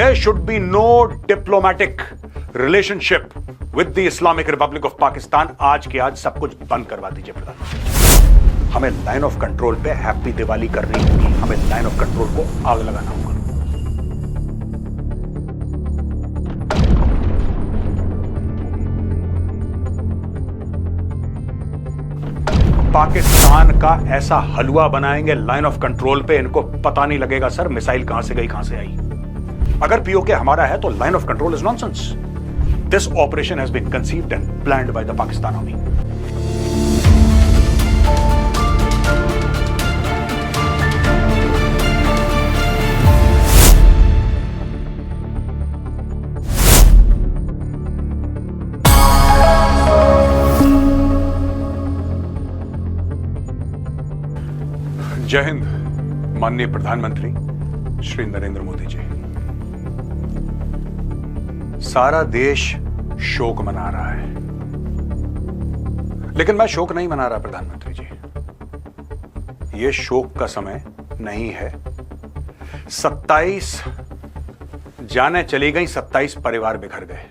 There should be no diplomatic relationship with the Islamic Republic of Pakistan. आज के आज सब कुछ बंद करवा दीजिए प्रधानमंत्री। हमें लाइन ऑफ कंट्रोल पे हैप्पी दिवाली करनी होगी, हमें लाइन ऑफ कंट्रोल को आग लगाना होगा। पाकिस्तान का ऐसा हलवा बनाएंगे लाइन ऑफ कंट्रोल पे, इनको पता नहीं लगेगा सर मिसाइल कहां से गई कहां से आई। अगर पीओके हमारा है तो line of control is nonsense. This operation has been conceived and planned by the Pakistan army. जय हिंद माननीय प्रधानमंत्री श्री नरेंद्र मोदी जी। सारा देश शोक मना रहा है, लेकिन मैं शोक नहीं मना रहा प्रधानमंत्री जी। यह शोक का समय नहीं है। 27 जाने चली गई, 27 परिवार बिखर गए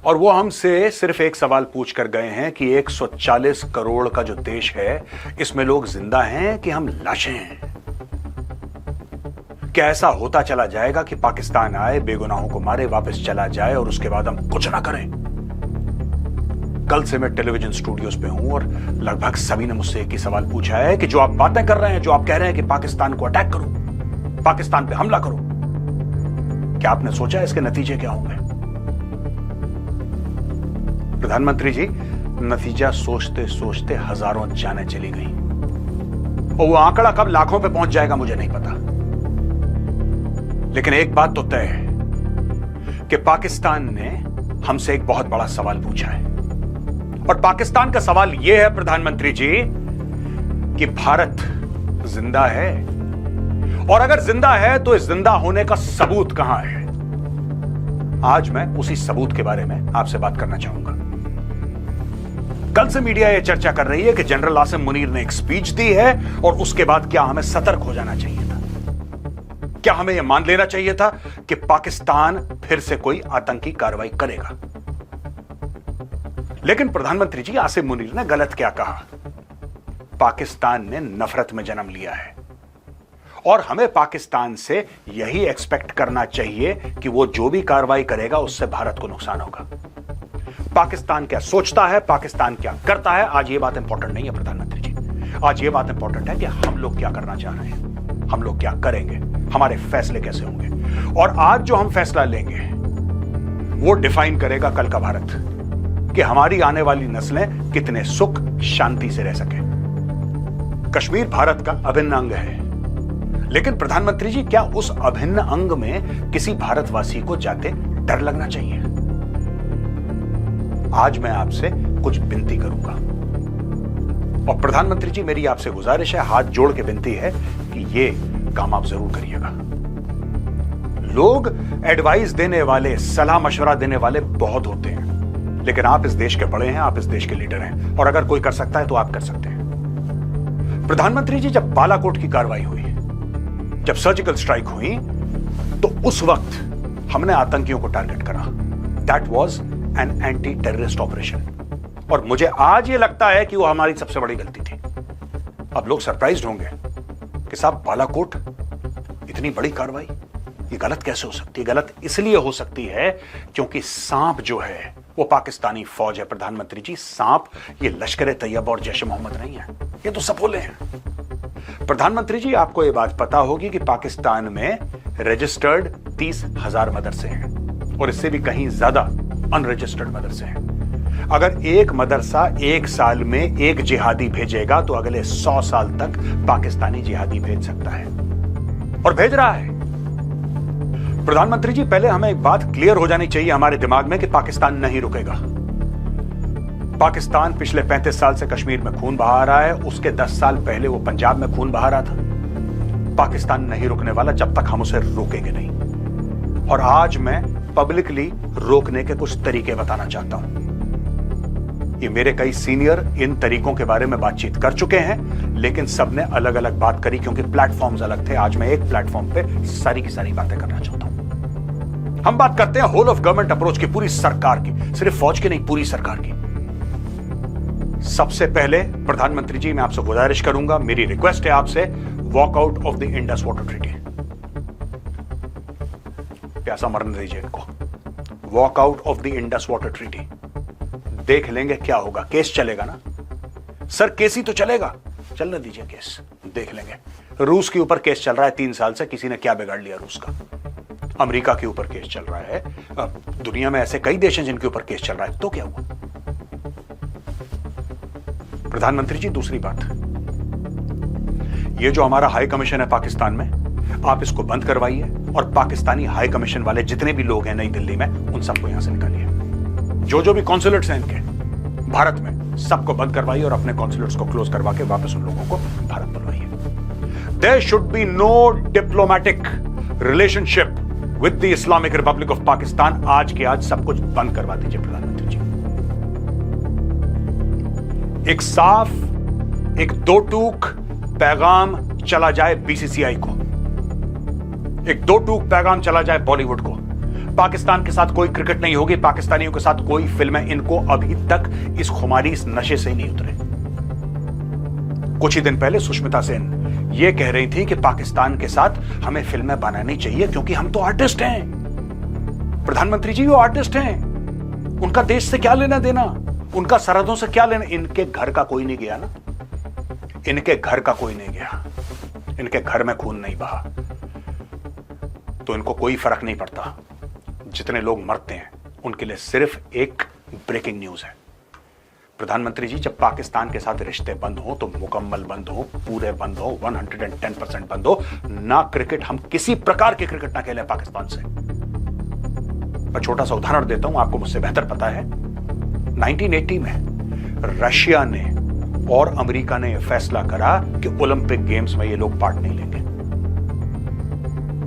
और वो हमसे सिर्फ एक सवाल पूछ कर गए हैं कि 140 करोड़ का जो देश है इसमें लोग जिंदा हैं कि हम लाशें हैं। क्या ऐसा होता चला जाएगा कि पाकिस्तान आए, बेगुनाहों को मारे, वापस चला जाए और उसके बाद हम कुछ ना करें? कल से मैं टेलीविजन स्टूडियोज पे हूं और लगभग सभी ने मुझसे एक ही सवाल पूछा है कि जो आप बातें कर रहे हैं, जो आप कह रहे हैं कि पाकिस्तान को अटैक करो, पाकिस्तान पे हमला करो, क्या आपने सोचा इसके नतीजे क्या होंगे? प्रधानमंत्री जी, नतीजा सोचते सोचते हजारों जानें चली गई और वो आंकड़ा कब लाखों पे पहुंच जाएगा मुझे नहीं पता। लेकिन एक बात तो तय है कि पाकिस्तान ने हमसे एक बहुत बड़ा सवाल पूछा है और पाकिस्तान का सवाल यह है प्रधानमंत्री जी कि भारत जिंदा है, और अगर जिंदा है तो इस जिंदा होने का सबूत कहां है? आज मैं उसी सबूत के बारे में आपसे बात करना चाहूंगा। कल से मीडिया यह चर्चा कर रही है कि जनरल आसिम मुनीर ने एक स्पीच दी है और उसके बाद क्या हमें सतर्क हो जाना चाहिए था? क्या हमें यह मान लेना चाहिए था कि पाकिस्तान फिर से कोई आतंकी कार्रवाई करेगा? लेकिन प्रधानमंत्री जी, आसिम मुनीर ने गलत क्या कहा? पाकिस्तान ने नफरत में जन्म लिया है और हमें पाकिस्तान से यही एक्सपेक्ट करना चाहिए कि वो जो भी कार्रवाई करेगा उससे भारत को नुकसान होगा। पाकिस्तान क्या सोचता है, पाकिस्तान क्या करता है, आज ये बात इंपॉर्टेंट नहीं है प्रधानमंत्री जी। आज ये बात इंपॉर्टेंट है कि हम लोग क्या करना चाह रहे हैं, हम लोग क्या करेंगे, हमारे फैसले कैसे होंगे। और आज जो हम फैसला लेंगे वो डिफाइन करेगा कल का भारत, कि हमारी आने वाली नस्लें कितने सुख शांति से रह सके। कश्मीर भारत का अभिन्न अंग है, लेकिन प्रधानमंत्री जी, क्या उस अभिन्न अंग में किसी भारतवासी को जाते डर लगना चाहिए? आज मैं आपसे कुछ विनती करूंगा और प्रधानमंत्री जी, मेरी आपसे गुजारिश है, हाथ जोड़ के विनती है कि ये काम आप जरूर करिएगा। लोग एडवाइस देने वाले, सलाह मशवरा देने वाले बहुत होते हैं, लेकिन आप इस देश के बड़े हैं, आप इस देश के लीडर हैं और अगर कोई कर सकता है तो आप कर सकते हैं। प्रधानमंत्री जी, जब बालाकोट की कार्रवाई हुई, जब सर्जिकल स्ट्राइक हुई, तो उस वक्त हमने आतंकियों को टारगेट करा। That was an anti terrorist operation और मुझे आज यह लगता है कि वो हमारी सबसे बड़ी गलती थी। अब लोग सरप्राइज्ड होंगे कि साहब, बालाकोट इतनी बड़ी कार्रवाई, ये गलत कैसे हो सकती है? गलत इसलिए हो सकती है क्योंकि सांप जो है वो पाकिस्तानी फौज है प्रधानमंत्री जी। सांप ये लश्कर तैयबा और जैश मोहम्मद नहीं है, ये तो सपोले हैं। प्रधानमंत्री जी, आपको ये बात पता होगी कि पाकिस्तान में रजिस्टर्ड 30,000 मदरसे हैं और इससे भी कहीं ज्यादा अनरजिस्टर्ड मदरसे हैं। अगर एक मदरसा एक साल में एक जिहादी भेजेगा तो अगले 100 साल तक पाकिस्तानी जिहादी भेज सकता है और भेज रहा है। प्रधानमंत्री जी, पहले हमें एक बात क्लियर हो जानी चाहिए हमारे दिमाग में कि पाकिस्तान नहीं रुकेगा। पाकिस्तान पिछले 35 साल से कश्मीर में खून बहा रहा है, उसके 10 साल पहले वो पंजाब में खून बहा रहा था। पाकिस्तान नहीं रुकने वाला जब तक हम उसे रोकेंगे नहीं। और आज मैं पब्लिकली रोकने के कुछ तरीके बताना चाहता हूं। कि मेरे कई सीनियर इन तरीकों के बारे में बातचीत कर चुके हैं, लेकिन सबने अलग अलग बात करी क्योंकि प्लेटफॉर्म्स अलग थे। आज मैं एक प्लेटफॉर्म पे सारी की सारी बातें करना चाहता हूं। हम बात करते हैं होल ऑफ गवर्नमेंट अप्रोच की, पूरी सरकार की, सिर्फ फौज की नहीं, पूरी सरकार की। सबसे पहले प्रधानमंत्री जी, मैं आपसे गुजारिश करूंगा, मेरी रिक्वेस्ट है आपसे, walk out of the Indus water treaty. प्यासा मरने दीजिए इनको। Walk out of the Indus water treaty. देख लेंगे क्या होगा। केस चलेगा ना सर? केस ही तो चलेगा, चलने दीजिए केस, देख लेंगे। रूस के ऊपर केस चल रहा है 3 साल से, किसी ने क्या बिगाड़ लिया रूस का? अमेरिका के ऊपर केस चल रहा है, दुनिया में ऐसे कई देश हैं जिनके ऊपर केस चल रहा है, तो क्या हुआ? प्रधानमंत्री जी, दूसरी बात, ये जो हमारा हाई कमीशन है पाकिस्तान में, आप इसको बंद करवाइए और पाकिस्तानी हाई कमीशन वाले जितने भी लोग हैं नई दिल्ली में, उन सबको यहां से निकालिए। जो भी कॉन्सुलेट्स हैं इनके भारत में, सबको बंद करवाइए और अपने कॉन्सुलेट्स को क्लोज करवा के वापस उन लोगों को भारत बुलवाइए। There should be no diplomatic relationship with the Islamic Republic of Pakistan. आज के आज सब कुछ बंद करवा दीजिए प्रधानमंत्री जी। एक साफ, एक दो टूक पैगाम चला जाए बीसीसीआई को, एक दो टूक पैगाम चला जाए बॉलीवुड को। पाकिस्तान के साथ कोई क्रिकेट नहीं होगी, पाकिस्तानियों के साथ कोई फिल्में, इनको अभी तक इस खुमारी, इस नशे से ही नहीं उतरे। कुछ ही दिन पहले सुष्मिता सेन ये कह रही थी कि पाकिस्तान के साथ हमें फिल्में बनानी चाहिए क्योंकि हम तो आर्टिस्ट हैं। प्रधानमंत्री जी, वो आर्टिस्ट हैं, उनका देश से क्या लेना देना, उनका सरहदों से क्या लेना? इनके घर का कोई नहीं गया ना, इनके घर का कोई नहीं गया, इनके घर में खून नहीं बहा, तो इनको कोई फर्क नहीं पड़ता। जितने लोग मरते हैं उनके लिए सिर्फ एक ब्रेकिंग न्यूज है। प्रधानमंत्री जी, जब पाकिस्तान के साथ रिश्ते बंद हो तो मुकम्मल बंद हो, पूरे बंद हो, 110% बंद हो ना। क्रिकेट, हम किसी प्रकार की क्रिकेट ना खेलें पाकिस्तान से। मैं छोटा सा उदाहरण देता हूं, आपको मुझसे बेहतर पता है। 1980 में रशिया ने और अमेरिका ने यह फैसला करा कि ओलंपिक गेम्स में ये लोग पार्ट नहीं लेंगे।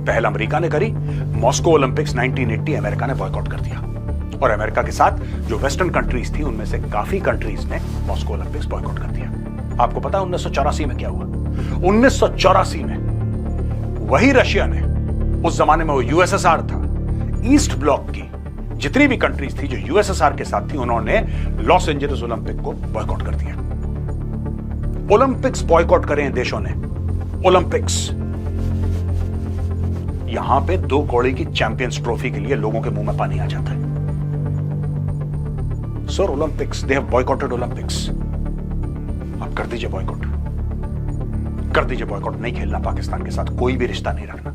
पहल अमेरिका ने करी, मॉस्को ओलंपिक्स 1980 अमेरिका ने बॉयकॉट कर दिया, और अमेरिका के साथ जो वेस्टर्न कंट्रीज थी उनमें से काफी कंट्रीज ने मॉस्को ओलंपिक्स बॉयकॉट कर दिया। आपको पता है 1984 में क्या हुआ? 1984 में वही रशिया ने, उस जमाने में वो यूएसएसआर था, ईस्ट ब्लॉक की जितनी भी कंट्रीज थी जो यूएसएसआर के साथ थी, उन्होंने लॉस एंजलिस ओलंपिक को बॉयकॉट कर दिया। ओलंपिक्स बॉयकॉट करें देशों ने, ओलंपिक्स। यहां पे 2 कौड़ी की चैंपियंस ट्रॉफी के लिए लोगों के मुंह में पानी आ जाता है। Sir, Olympics, they have boycotted Olympics. आप कर दीजिए बॉयकॉट, कर दीजिए बॉयकॉट। नहीं खेलना पाकिस्तान के साथ, कोई भी रिश्ता नहीं रखना,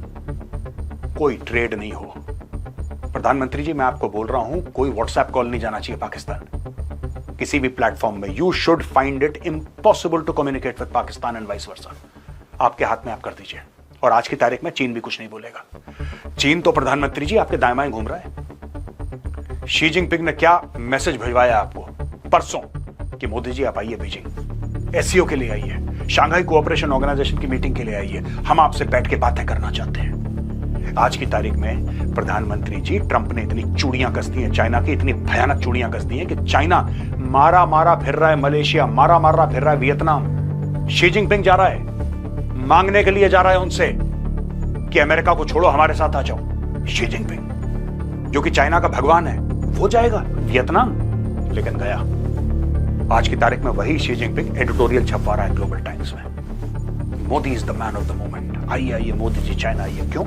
कोई ट्रेड नहीं हो। प्रधानमंत्री जी, मैं आपको बोल रहा हूं, कोई व्हाट्सएप कॉल नहीं जाना चाहिए पाकिस्तान किसी भी प्लेटफॉर्म में। You should find it impossible to communicate with Pakistan and vice versa. आपके हाथ में, आप कर दीजिए। और आज की तारीख में चीन भी कुछ नहीं बोलेगा। चीन तो प्रधानमंत्री जी आपके दाएं बाएं घूम रहा है। शी जिनपिंग ने क्या मैसेज भिजवाया आपको परसों कि मोदी जी आप आइए बीजिंग, एससीओ के लिए आइए, शंघाई कोऑपरेशन ऑर्गेनाइजेशन की मीटिंग के लिए आइए, हम आपसे बैठ के बातें करना चाहते हैं। आज की तारीख में प्रधानमंत्री जी, ट्रंप ने इतनी चूड़ियां कस दी हैं चाइना की, इतनी भयानक चूड़ियां कस दी हैं कि चाइना मारा मारा फिर रहा है मलेशिया, मारा मारा फिर रहा है वियतनाम। शी जिनपिंग जा रहा है, मांगने के लिए जा रहा है उनसे कि अमेरिका को छोड़ो, हमारे साथ आ जाओ। शी जिनपिंग जो कि चाइना का भगवान है, वो जाएगा वियतनाम, लेकिन गया। आज की तारीख में वही शी जिनपिंग एडिटोरियल छपवा रहा है ग्लोबल टाइम्स में, Modi is the man of the moment. आइए आइए मोदी जी चाइना आइए। क्यों?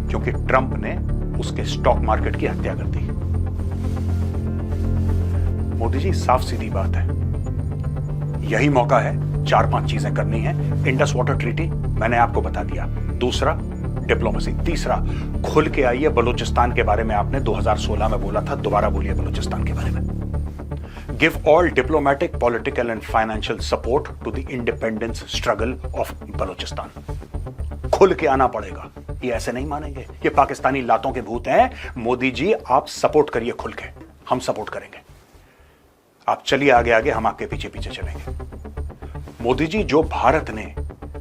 क्योंकि ट्रंप ने उसके स्टॉक मार्केट की हत्या कर दी। मोदी जी, साफ सीधी बात है, यही मौका है, 4-5 चीजें करनी है। इंडस वाटर ट्रीटी मैंने आपको बता दिया, दूसरा डिप्लोमेसी, तीसरा खुल के आइए बलूचिस्तान के बारे में आपने 2016 में बोला था, दोबारा बोलिए बलूचिस्तान के बारे में। Give all diplomatic, political and financial support to the independence struggle of Balochistan. खुल के आना पड़ेगा, ये ऐसे नहीं मानेंगे, ये पाकिस्तानी लातों के भूत हैं। मोदी जी आप सपोर्ट करिए खुल के, हम सपोर्ट करेंगे। आप चलिए आगे आगे, हम आपके पीछे पीछे चलेंगे। मोदी जी, जो भारत ने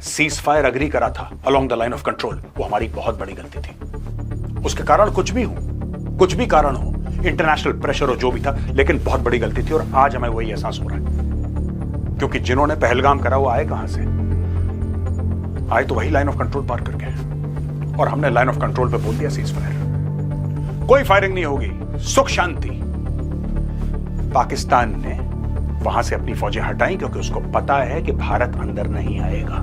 सीज फायर अग्री करा था along the line of control, वो हमारी बहुत बड़ी गलती थी। उसके कारण कुछ भी कारण हो, इंटरनेशनल प्रेशर और जो भी था, लेकिन बहुत बड़ी गलती थी और आज हमें वही एहसास हो रहा है। क्योंकि जिन्होंने पहलगाम करा वो आए कहां से? आए तो वही लाइन ऑफ कंट्रोल पार करके, और हमने लाइन ऑफ कंट्रोल पे बोल दिया सीज फायर, कोई फायरिंग नहीं होगी, सुख शांति। पाकिस्तान ने वहां से अपनी फौजें हटाई क्योंकि उसको पता है कि भारत अंदर नहीं आएगा।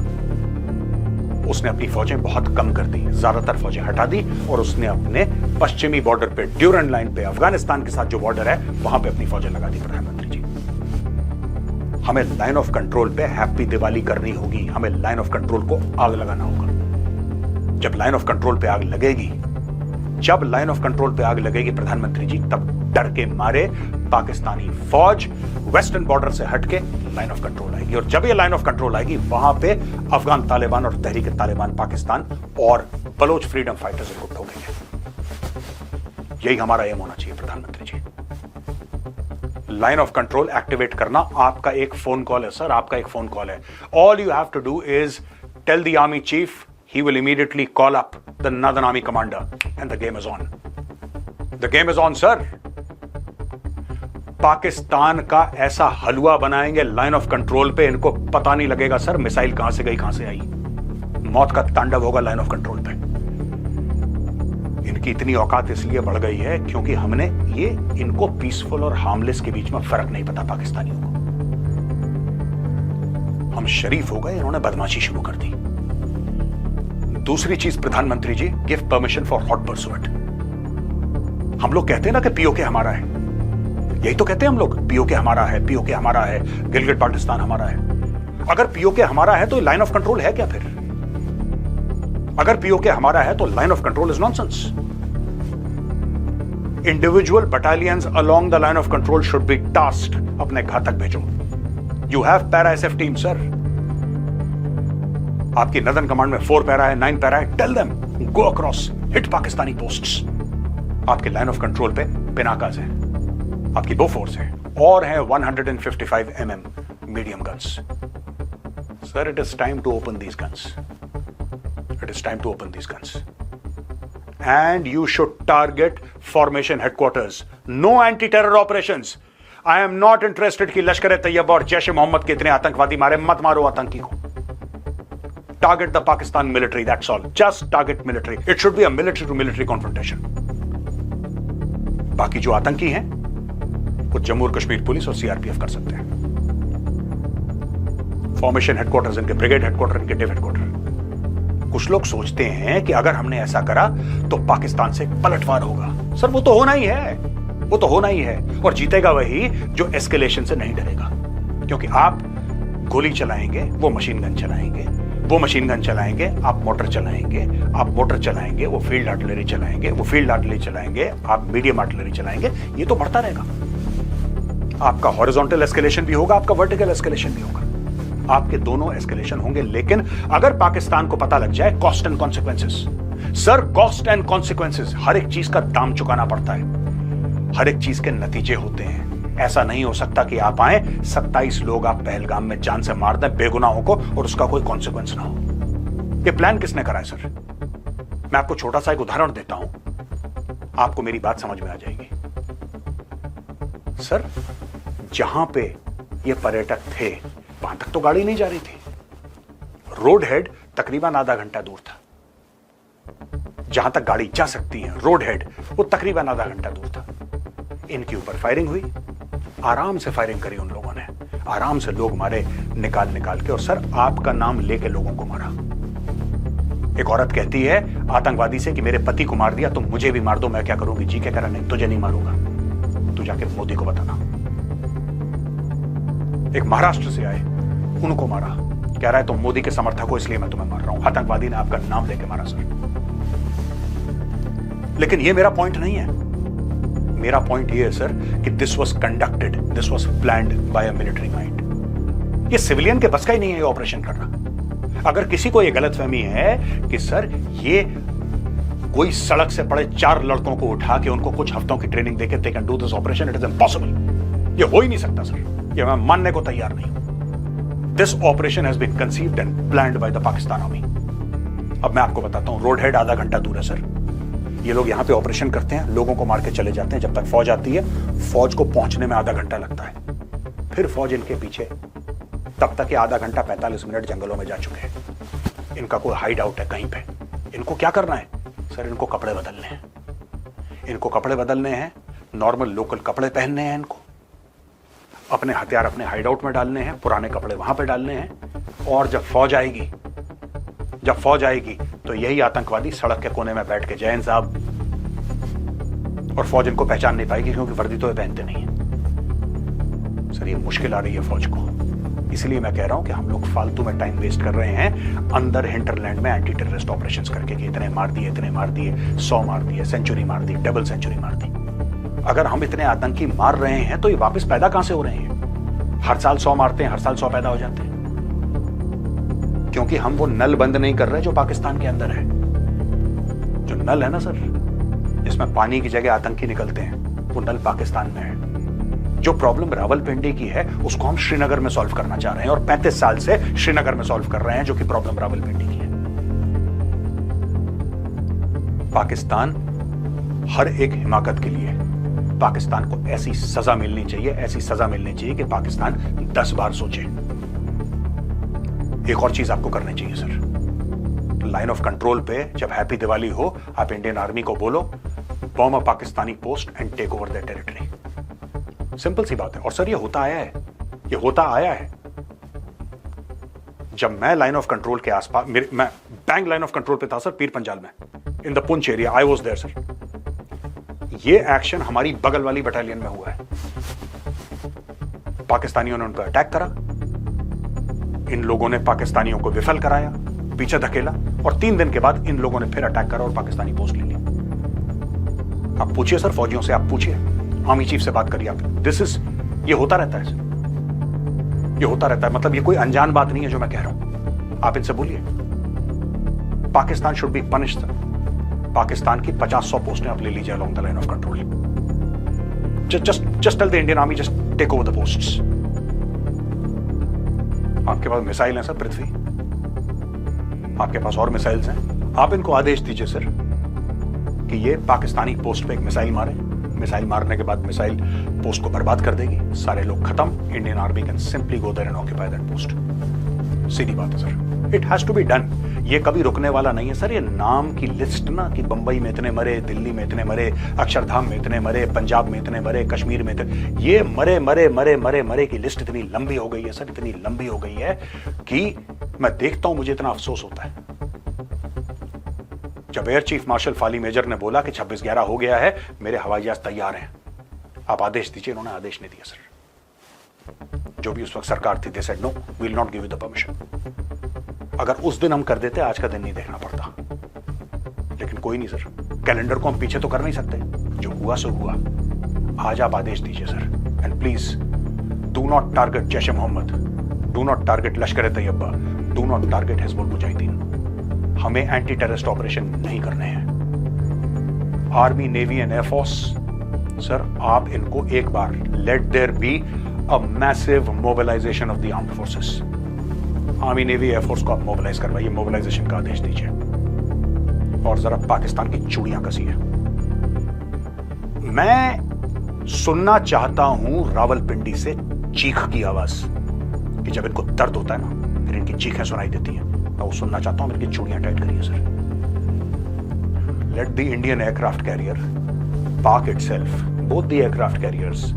उसने अपनी फौजें बहुत कम कर दी, ज्यादातर फौजें हटा दी, और उसने अपने पश्चिमी बॉर्डर पे, ड्यूरन लाइन पे, अफगानिस्तान के साथ जो बॉर्डर है वहां पे अपनी फौजें लगा दी। प्रधानमंत्री जी, हमें लाइन ऑफ कंट्रोल पे हैप्पी दिवाली करनी होगी, हमें लाइन ऑफ कंट्रोल को आग लगाना होगा। जब लाइन ऑफ कंट्रोल पे आग लगेगी, जब लाइन ऑफ कंट्रोल पे आग लगेगी प्रधानमंत्री जी, तब डर के मारे पाकिस्तानी फौज वेस्टर्न बॉर्डर से हटके लाइन ऑफ कंट्रोल आएगी, और जब ये लाइन ऑफ कंट्रोल आएगी वहां पे अफगान तालिबान और तहरीक तालिबान पाकिस्तान और बलोच फ्रीडम फाइटर्स को ठोकेंगे। यही हमारा एम होना चाहिए प्रधानमंत्री ji. Line of control activate करना आपका एक फोन कॉल है सर, आपका एक फोन कॉल है। All you have to do is tell the army chief, he will immediately call up the Northern Army commander and the game is on. The game is on, sir. Pakistan का ऐसा हलवा बनाएंगे line of control पे, इनको पता नहीं लगेगा sir missile कहां से गई, कहां से आई। मौत का तांडव होगा लाइन ऑफ कंट्रोल पे। इनकी इतनी औकात इसलिए बढ़ गई है क्योंकि हमने ये इनको पीसफुल और हार्मलेस के बीच में फर्क नहीं पता पाकिस्तानियों को। हम शरीफ हो गए, इन्होंने बदमाशी शुरू कर दी। दूसरी चीज प्रधानमंत्री जी, give permission for hot pursuit. हम लोग कहते हैं ना कि पीओके हमारा है, यही तो कहते हैं हम लोग, पीओके हमारा है, पीओके हमारा है, गिलगिट बाल्टिस्तान हमारा है। अगर पीओके हमारा है तो लाइन ऑफ कंट्रोल है क्या फिर? अगर पीओके हमारा है तो line of control is nonsense. Individual battalions along the line of control should be tasked, अपने घातक भेजो। You have para SF team sir, आपकी नदन कमांड में 4 पैरा है, 9 पैरा है, tell them go across, hit Pakistani posts. आपके line of control पे पिनाकाज है, आपकी बोफोर्स है, और है 155 mm medium guns. Sir, it is time to open these guns, it is time to open these guns and you should target formation headquarters, no anti terror operations. I am not interested कि लश्कर तैयबा और जैश मोहम्मद के इतने आतंकवादी मारे, मत मारो आतंकी को। Target the Pakistan military, that's all. Just target military. It should be a military to military confrontation. बाकी जो आतंकी हैं वो जम्मू और कश्मीर पुलिस और सीआरपीएफ कर सकते हैं। फॉर्मेशन हेडक्वार्टर्स इनके, ब्रिगेड हेडक्वार्टर इनके, डिव हेडक्वार्टर। कुछ लोग सोचते हैं कि अगर हमने ऐसा करा तो पाकिस्तान से पलटवार होगा। सर, वो तो होना ही है, वो तो होना ही है, और जीतेगा वही जो एस्केलेशन से नहीं डरेगा। क्योंकि आप गोली चलाएंगे, वो मशीन गन चलाएंगे, वो मशीन गन चलाएंगे, आप मोटर चलाएंगे, आप मोटर चलाएंगे, वो फील्ड आर्टिलरी चलाएंगे, वो फील्ड आर्टिलरी चलाएंगे, आप मीडियम आर्टिलरी चलाएंगे। ये तो बढ़ता रहेगा। आपका हॉरिजॉन्टल एस्केलेशन भी होगा, आपका वर्टिकल एस्केलेशन भी होगा, आपके दोनों एस्केलेशन होंगे। लेकिन अगर पाकिस्तान को पता लग जाए cost and consequences, sir cost and consequences, हर एक चीज का दाम चुकाना पड़ता है, हर एक चीज के नतीजे होते हैं। ऐसा नहीं हो सकता कि आप आए, 27 लोग आप पहलगाम में जान से मार दें बेगुनाहों को और उसका कोई कॉन्सिक्वेंस ना हो। ये प्लान किसने करा है सर? मैं आपको छोटा सा एक उदाहरण देता हूं, आपको मेरी बात समझ में आ जाएगी। सर, जहां पे ये पर्यटक थे वहां तक तो गाड़ी नहीं जा रही थी। रोड हेड तकरीबन आधा घंटा दूर था, जहां तक गाड़ी जा सकती है रोड हेड, वो तकरीबन आधा घंटा दूर था। इनके ऊपर फायरिंग हुई, आराम से फायरिंग करी उन लोगों ने, आराम से लोग मारे निकाल निकाल के, और सर आपका नाम लेके लोगों को मारा। एक औरत कहती है आतंकवादी से कि मेरे पति को मार दिया, तुम मुझे भी मार दो, मैं क्या करूंगी? जी, क्या करा? नहीं, तुझे नहीं मारूंगा, तू जाके मोदी को बताना। एक महाराष्ट्र से आए, उनको मारा, कह रहा है तुम मोदी के समर्थक हो इसलिए मैं तुम्हें मार रहा हूं। आतंकवादी ने आपका नाम लेके मारा सर। लेकिन ये मेरा पॉइंट नहीं है। मेरा पॉइंट ये है सर कि this was conducted, this was planned by a military mind. ये सिविलियन के बस का ही नहीं है ये ऑपरेशन करना। अगर किसी को ये गलतफहमी है कि सर ये कोई सड़क से पड़े 4 लड़कों को उठा के उनको कुछ हफ्तों की ट्रेनिंग देके they can do this operation, it is impossible. ये हो ही नहीं सकता सर, ये मैं मानने को तैयार नहीं हूं। This operation has been conceived and planned by the Pakistan army. अब मैं आपको बताता हूं, रोड हेड आधा घंटा दूर है सर, ये लोग यहां पे ऑपरेशन करते हैं, लोगों को मार के चले जाते हैं। जब तक फौज आती है, फौज को पहुंचने में आधा घंटा लगता है, फिर फौज इनके पीछे, तब तक ये आधा घंटा 45 मिनट जंगलों में जा चुके हैं। इनका कोई हाइड आउट है कहीं पे। इनको क्या करना है सर? इनको कपड़े बदलने हैं, इनको कपड़े बदलने हैं, नॉर्मल लोकल कपड़े पहनने हैं, इनको अपने हथियार अपने हाइड आउट में डालने हैं, पुराने कपड़े वहां पे डालने हैं। और जब फौज आएगी तो यही आतंकवादी सड़क के कोने में बैठ के जैन साहब, और फौज इनको पहचान नहीं पाएगी क्योंकि वर्दी तो ये पहनते नहीं है। सर ये मुश्किल आ रही है फौज को। इसलिए मैं कह रहा हूं कि हम लोग फालतू में टाइम वेस्ट कर रहे हैं अंदर हिंटरलैंड में एंटी टेररिस्ट ऑपरेशंस करके कि इतने मार दिए, 100 मार दिए, सेंचुरी मार दी, डबल सेंचुरी मार दी। अगर हम इतने आतंकी मार रहे हैं तो ये वापस पैदा कहां से हो रहे हैं? हर साल 100 मारते हैं, हर साल 100 पैदा हो जाते हैं, क्योंकि हम वो नल बंद नहीं कर रहे जो पाकिस्तान के अंदर है। जो नल है ना सर, जिसमें पानी की जगह आतंकी निकलते हैं, वो नल पाकिस्तान में है। जो प्रॉब्लम रावलपिंडी की है उसको हम श्रीनगर में सॉल्व करना चाह रहे हैं, और 35 साल से श्रीनगर में सॉल्व कर रहे हैं, जो कि प्रॉब्लम रावलपिंडी की है। पाकिस्तान हर एक हिमाकत के लिए पाकिस्तान को ऐसी सजा मिलनी चाहिए कि पाकिस्तान 10 बार सोचे। एक और चीज आपको करनी चाहिए सर, लाइन ऑफ कंट्रोल पे जब हैप्पी दिवाली हो, आप इंडियन आर्मी को बोलो, bomb a Pakistani post and take over the territory. Simple सी बात है। और सर ये होता आया है। जब मैं लाइन ऑफ कंट्रोल के आसपास, मैं बैंक लाइन ऑफ कंट्रोल पे था सर, पीर पंजाल में, in the Poonch area, I was there sir. ये एक्शन हमारी बगल वाली बटालियन में हुआ है। पाकिस्तानियों ने उन पर अटैक करा, इन लोगों ने पाकिस्तानियों को विफल कराया, पीछे धकेला, और 3 दिन के बाद इन लोगों ने फिर अटैक करा और पाकिस्तानी पोस्ट ले ली। आप पूछिए सर फौजियों से, आप पूछिए, आर्मी चीफ से बात करिए आप। ये होता रहता है सर, ये होता रहता है। मतलब ये कोई अनजान बात नहीं है जो मैं कह रहा हूं। आप इनसे बोलिए, Pakistan should be punished sir. Pakistan की 50-100 पोस्टें आप ले लीजिए along the line of control. Just tell the Indian army, just take over the posts. आपके पास मिसाइल हैं सर पृथ्वी, आपके पास और मिसाइल्स हैं। आप इनको आदेश दीजिए सर कि ये पाकिस्तानी पोस्ट पे एक मिसाइल मारे। मिसाइल मारने के बाद मिसाइल पोस्ट को बर्बाद कर देगी, सारे लोग खत्म। Indian army can simply go there and occupy that post. सीधी बात है sir, it has to be done. ये कभी रुकने वाला नहीं है सर। ये नाम की लिस्ट ना, कि बंबई में इतने मरे, दिल्ली में इतने मरे, अक्षरधाम में इतने मरे, पंजाब में इतने मरे, कश्मीर में इतने, ये मरे मरे मरे मरे मरे की लिस्ट इतनी लंबी हो गई है सर, इतनी लंबी हो गई है कि मैं देखता हूं मुझे इतना अफसोस होता है। जब air chief marshal Fali Major ने बोला कि 26/11 हो गया है, मेरे हवाई जहाज तैयार हैं, आप आदेश दीजिए, इन्होंने आदेश नहीं दिया सर। जो भी उस वक्त सरकार थी, they said no, we will not give you the permission. अगर उस दिन हम कर देते, आज का दिन नहीं देखना पड़ता। लेकिन कोई नहीं सर, कैलेंडर को हम पीछे तो कर नहीं सकते। जो हुआ सो हुआ। आज आप आदेश दीजिए sir, and please do not target Jaish e Mohammed, do not target Lashkar e Taiba, do not target Hizbul Mujahideen. हमें एंटी टेररिस्ट ऑपरेशन नहीं करने हैं। Army, navy and air force sir, आप इनको एक बार, let there be a massive mobilisation of the armed forces. Army, navy, air force को आप मोबिलाइज करवाइए, मोबिलाइजेशन का आदेश दीजिए, और जरा पाकिस्तान की चूड़ियां कसिए। मैं सुनना चाहता हूं रावलपिंडी से चीख की आवाज, कि जब इनको दर्द होता है ना, फिर इनकी चीखें सुनाई देती हैं। मैं वो सुनना चाहता हूं। मेरी चूड़ियां टाइट करिए sir. Let the Indian aircraft carrier park itself, both the aircraft carriers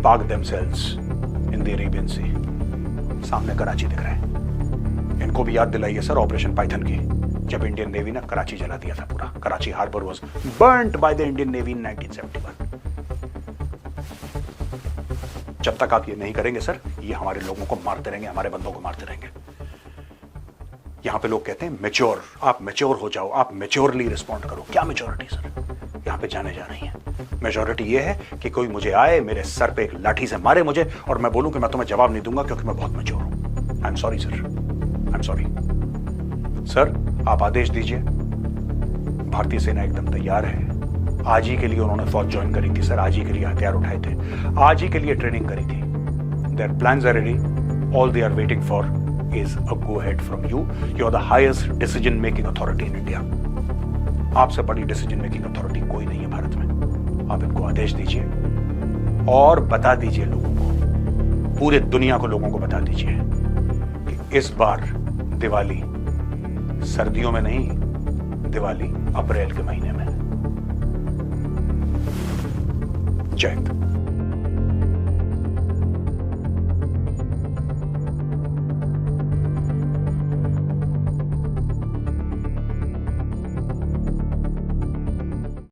park themselves in the Arabian Sea. सामने कराची दिख रहा है। इनको भी याद दिलाइए सर ऑपरेशन पाइथन की, जब इंडियन नेवी ने कराची जला दिया था पूरा। Karachi harbour was burned by the Indian navy in 1971। जब तक आप ये नहीं करेंगे सर, ये हमारे लोगों को मारते रहेंगे, हमारे बंदों को मारते रहेंगे। यहां पे लोग कहते हैं मैच्योर, आप मैच्योर हो जाओ, आप मैच्योरली रिस्पॉन्ड करो। क्या मैच्योरिटी सर? यहां पे जाने जा रही है। मेजॉरिटी ये है कि कोई मुझे आए, मेरे सर पे एक लाठी से मारे मुझे, और मैं बोलूं कि मैं तुम्हें जवाब नहीं दूंगा क्योंकि मैं बहुत मैच्योर हूं। I am sorry sir, I am sorry sir. आप आदेश दीजिए। भारतीय सेना एकदम तैयार है। आज ही के लिए उन्होंने फौज ज्वाइन करी थी सर, आज ही के लिए हथियार उठाए थे, आज ही के लिए ट्रेनिंग करी थी। Their plans are ready, all they are waiting for is a go ahead from you. You are the highest decision making authority in India. आपसे बड़ी डिसीजन मेकिंग अथॉरिटी कोई नहीं है भारत में। आप इनको आदेश दीजिए और बता दीजिए लोगों को, पूरे दुनिया को लोगों को बता दीजिए कि इस बार दिवाली सर्दियों में नहीं, दिवाली अप्रैल के महीने में। जय हिंद।